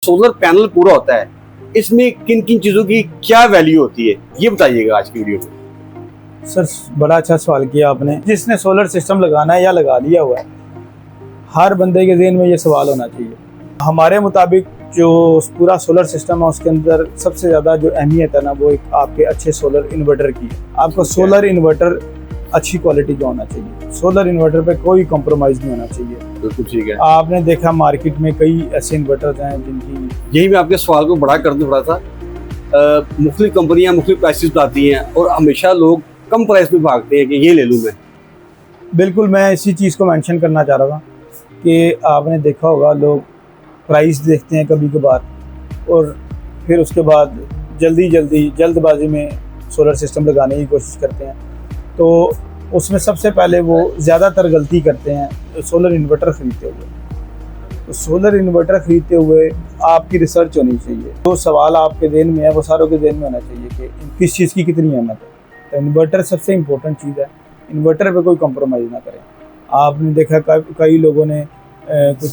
Solar panel पूरा होता है, इसमें किन किन चीज़ों की क्या वैल्यू होती है, ये बताइएगा आज की वीडियो में। सर बड़ा अच्छा सवाल किया आपने। जिसने सोलर सिस्टम लगाना है या लगा लिया हुआ है, हर बंदे के ज़हन में ये सवाल होना चाहिए। हमारे मुताबिक जो पूरा सोलर सिस्टम है उसके अंदर सबसे ज़्यादा जो अहमियत है ना, वो एक आपके अच्छे सोलर इन्वर्टर की है। आपको सोलर इन्वर्टर अच्छी क्वालिटी का होना चाहिए। सोलर इन्वर्टर पे कोई कॉम्प्रोमाइज़ नहीं होना चाहिए। बिल्कुल ठीक है। आपने देखा मार्केट में कई ऐसे इन्वर्टर्स हैं जिनकी यही मैं आपके सवाल को बड़ा कर दूं थोड़ा सा। मुख्तलिफ कंपनियां मुख्तलिफ प्राइसेस बताती हैं और हमेशा लोग कम प्राइस में भागते हैं कि ये ले लूँ मैं। बिल्कुल, मैं इसी चीज़ को मेंशन करना चाह रहा था कि आपने देखा होगा लोग प्राइस देखते हैं कभी कभार और फिर उसके बाद जल्दबाजी में सोलर सिस्टम लगाने की कोशिश करते हैं। तो उसमें सबसे पहले वो ज़्यादातर गलती करते हैं सोलर इन्वर्टर ख़रीदते हुए। तो सोलर इन्वर्टर ख़रीदते हुए आपकी रिसर्च होनी चाहिए। जो सवाल आपके ज़हन में है वो सारों के ज़हन में होना चाहिए कि किस चीज़ की कितनी अहमियत है। तो इन्वर्टर सबसे इम्पोर्टेंट चीज़ है, इन्वर्टर पे कोई कंप्रोमाइज़ ना करें। आपने देखा कई लोगों ने कुछ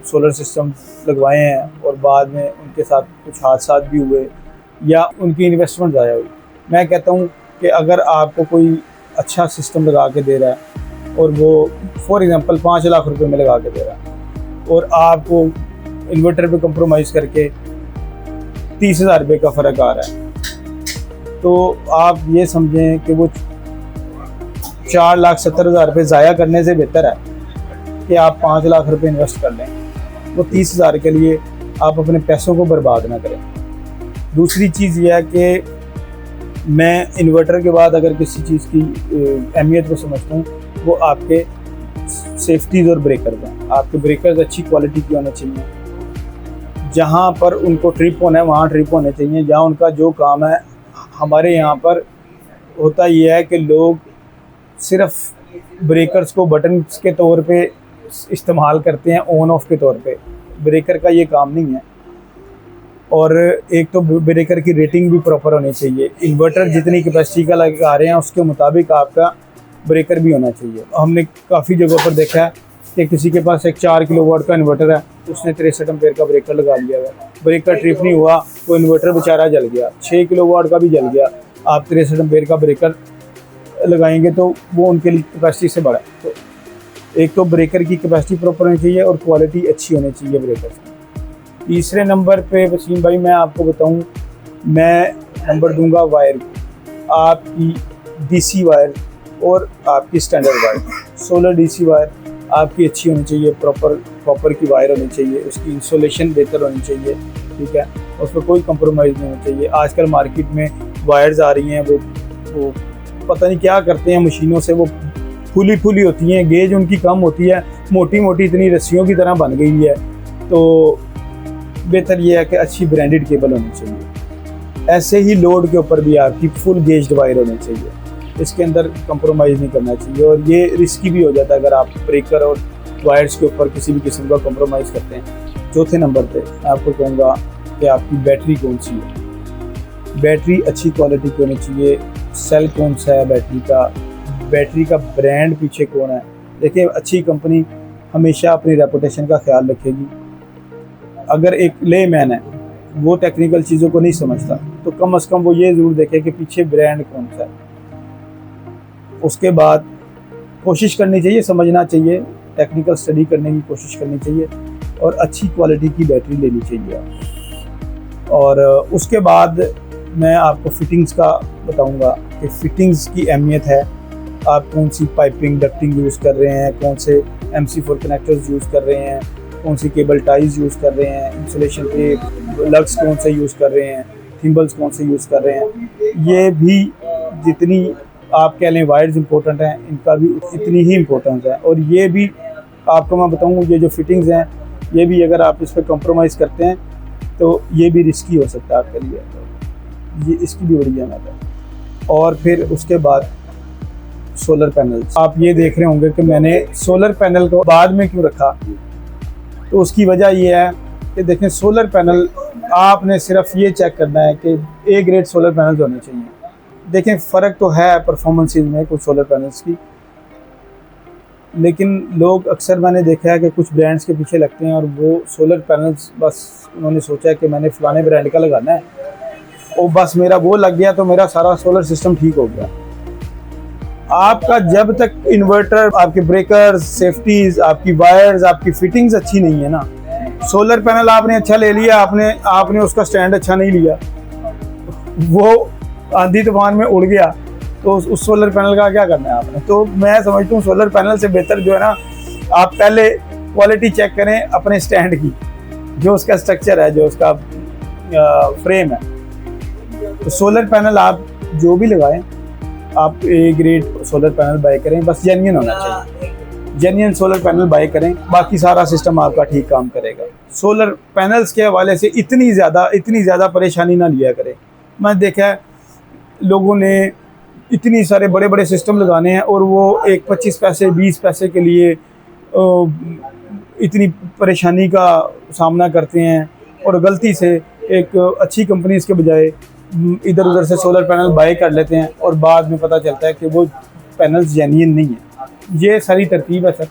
सोलर सिस्टम लगवाए हैं और बाद में उनके साथ कुछ हादसा भी हुए या उनकी इन्वेस्टमेंट ज़ाया हुई। मैं कहता हूँ कि अगर आपको कोई अच्छा सिस्टम लगा के दे रहा है और वो फॉर एग्ज़ाम्पल 5 लाख रुपए में लगा के दे रहा है और आपको इन्वर्टर पे कंप्रोमाइज़ करके 30,000 रुपये का फ़र्क आ रहा है, तो आप ये समझें कि वो 4,70,000 रुपये ज़ाया करने से बेहतर है कि आप 5 लाख रुपए इन्वेस्ट कर लें। वो 30,000 के लिए आप अपने पैसों को बर्बाद ना करें। दूसरी चीज़ ये है कि मैं इन्वर्टर के बाद अगर किसी चीज़ की अहमियत को समझता हूँ, वो आपके सेफ्टीज़ और ब्रेकर्स हैं। आपके ब्रेकर्स अच्छी क्वालिटी के होने चाहिए। जहाँ पर उनको ट्रिप होना है वहाँ ट्रिप होने चाहिए। जहाँ उनका जो काम है, हमारे यहाँ पर होता ये है कि लोग सिर्फ ब्रेकर्स को बटन के तौर पे इस्तेमाल करते हैं, ऑन ऑफ के तौर पे। ब्रेकर का ये काम नहीं है। और एक तो ब्रेकर की रेटिंग भी प्रॉपर होनी चाहिए। इन्वर्टर जितनी कैपेसिटी का लगा रहे हैं उसके मुताबिक आपका ब्रेकर भी होना चाहिए। हमने काफ़ी जगहों पर देखा है कि किसी के पास एक 4 किलोवाट का इन्वर्टर है, उसने 63 एम्पेयर का ब्रेकर लगा लिया है, ब्रेकर ट्रिप नहीं हुआ, वो इन्वर्टर बेचारा जल गया। 6 किलोवाट का भी जल गया। आप 63 एम्पेयर का ब्रेकर लगाएंगे तो वो उनके लिए कैपेसिटी से बड़ा है। तो एक तो ब्रेकर की कैपेसिटी प्रॉपर होनी चाहिए और क्वालिटी अच्छी होनी चाहिए ब्रेकर की। तीसरे नंबर पे वसीम भाई मैं आपको बताऊं, मैं नंबर दूंगा वायर को। आपकी डीसी वायर और आपकी standard wire. Solar DC wire आपकी अच्छी होनी चाहिए, प्रॉपर की वायर होनी चाहिए, उसकी इंसुलेशन बेहतर होनी चाहिए, ठीक है, उस पर कोई कंप्रोमाइज़ नहीं होना चाहिए। आजकल मार्केट में वायर्स आ रही हैं, वो पता नहीं क्या करते हैं मशीनों से, वो फुली होती हैं, गेज उनकी कम होती है, मोटी इतनी रस्सियों की तरह बन गई है। तो बेहतर ये है कि अच्छी ब्रांडेड केबल होनी चाहिए। ऐसे ही लोड के ऊपर भी आपकी फुल गेज्ड वायर होनी चाहिए। इसके अंदर कंप्रोमाइज़ नहीं करना चाहिए और ये रिस्की भी हो जाता है अगर आप ब्रेकर और वायर्स के ऊपर किसी भी किस्म का कंप्रोमाइज़ करते हैं। चौथे नंबर पे मैं आपको कहूँगा कि आपकी बैटरी कौन सी है। बैटरी अच्छी क्वालिटी की होनी चाहिए। सेल कौन सा है बैटरी का ब्रांड पीछे कौन है। देखिए, अच्छी कंपनी हमेशा अपनी रेपुटेशन का ख्याल रखेगी। अगर एक ले मैन है, वो टेक्निकल चीज़ों को नहीं समझता, तो कम से कम वो ये ज़रूर देखे कि पीछे ब्रांड कौन सा है। उसके बाद कोशिश करनी चाहिए, समझना चाहिए, टेक्निकल स्टडी करने की कोशिश करनी चाहिए और अच्छी क्वालिटी की बैटरी लेनी चाहिए। और उसके बाद मैं आपको फिटिंग्स का बताऊंगा कि फिटिंग्स की अहमियत है। आप कौन सी पाइपिंग डक्टिंग यूज़ कर रहे हैं, कौन से MC4 कनेक्टर्स यूज़ कर रहे हैं, कौन सी केबल टाइज यूज़ कर रहे हैं, इंसुलेशन के लग्स कौन से यूज़ कर रहे हैं, थिम्बल्स कौन से यूज़ कर रहे हैं। ये भी जितनी आप कह लें वायर्स इंपॉर्टेंट हैं, इनका भी इतनी ही इम्पोर्टेंस है। और ये भी आपको मैं बताऊँ, ये जो फिटिंग्स हैं, ये भी अगर आप इस पर कंप्रोमाइज़ करते हैं तो ये भी रिस्की हो सकता है आपके लिए। तो ये इसकी भी बड़ी अहमियत है। और फिर उसके बाद सोलर पैनल्स। आप ये देख रहे होंगे कि मैंने सोलर पैनल को बाद में क्यों रखा, तो उसकी वजह ये है कि देखें, सोलर पैनल आपने सिर्फ ये चेक करना है कि A ग्रेड सोलर पैनल्स होने चाहिए। देखें, फ़र्क तो है परफॉर्मेंस में कुछ सोलर पैनल्स की, लेकिन लोग अक्सर मैंने देखा है कि कुछ ब्रांड्स के पीछे लगते हैं और वो सोलर पैनल्स बस उन्होंने सोचा है कि मैंने फलाने ब्रांड का लगाना है और बस मेरा वो लग गया तो मेरा सारा सोलर सिस्टम ठीक हो गया। आपका जब तक इन्वर्टर, आपके ब्रेकर्स, सेफ्टीज, आपकी वायर्स, आपकी फिटिंग्स अच्छी नहीं है ना, सोलर पैनल आपने अच्छा ले लिया, आपने उसका स्टैंड अच्छा नहीं लिया, वो आंधी तूफान में उड़ गया, तो उस सोलर पैनल का क्या करना है आपने। तो मैं समझता हूँ सोलर पैनल से बेहतर जो है ना, आप पहले क्वालिटी चेक करें अपने स्टैंड की, जो उसका स्ट्रक्चर है, जो उसका फ्रेम है। तो सोलर पैनल आप जो भी लगाएं, आप A grade solar panel bye करें, बस जेन्युइन होना चाहिए, जेन्युइन सोलर पैनल बाय करें, बाकी सारा सिस्टम आपका ठीक काम करेगा। सोलर पैनल्स के हवाले से इतनी ज़्यादा परेशानी ना लिया करें। मैं देखा है लोगों ने इतनी सारे बड़े बड़े सिस्टम लगाने हैं और वो एक 25 पैसे 20 पैसे के लिए इतनी परेशानी का सामना करते हैं और गलती से एक अच्छी कंपनी इसके बजाय इधर उधर से सोलर पैनल बाय कर लेते हैं और बाद में पता चलता है कि वो पैनल्स जेन्युइन नहीं है। ये सारी तरतीब है सर,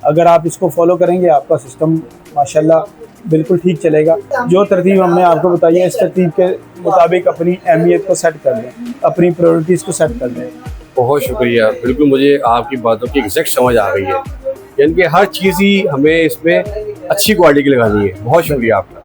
अगर आप इसको फॉलो करेंगे आपका सिस्टम माशाल्लाह बिल्कुल ठीक चलेगा। जो तरतीब हमने आपको बताई है, इस तरतीब के मुताबिक अपनी अहमियत को सेट कर लें, अपनी प्रायोरिटीज़ को सेट कर लें। बहुत शुक्रिया, बिल्कुल मुझे आपकी बातों की एग्जैक्ट समझ आ रही है, यानी कि हर चीज़ ही हमें इसमें अच्छी क्वालिटी की लगानी है। बहुत शुक्रिया आपका।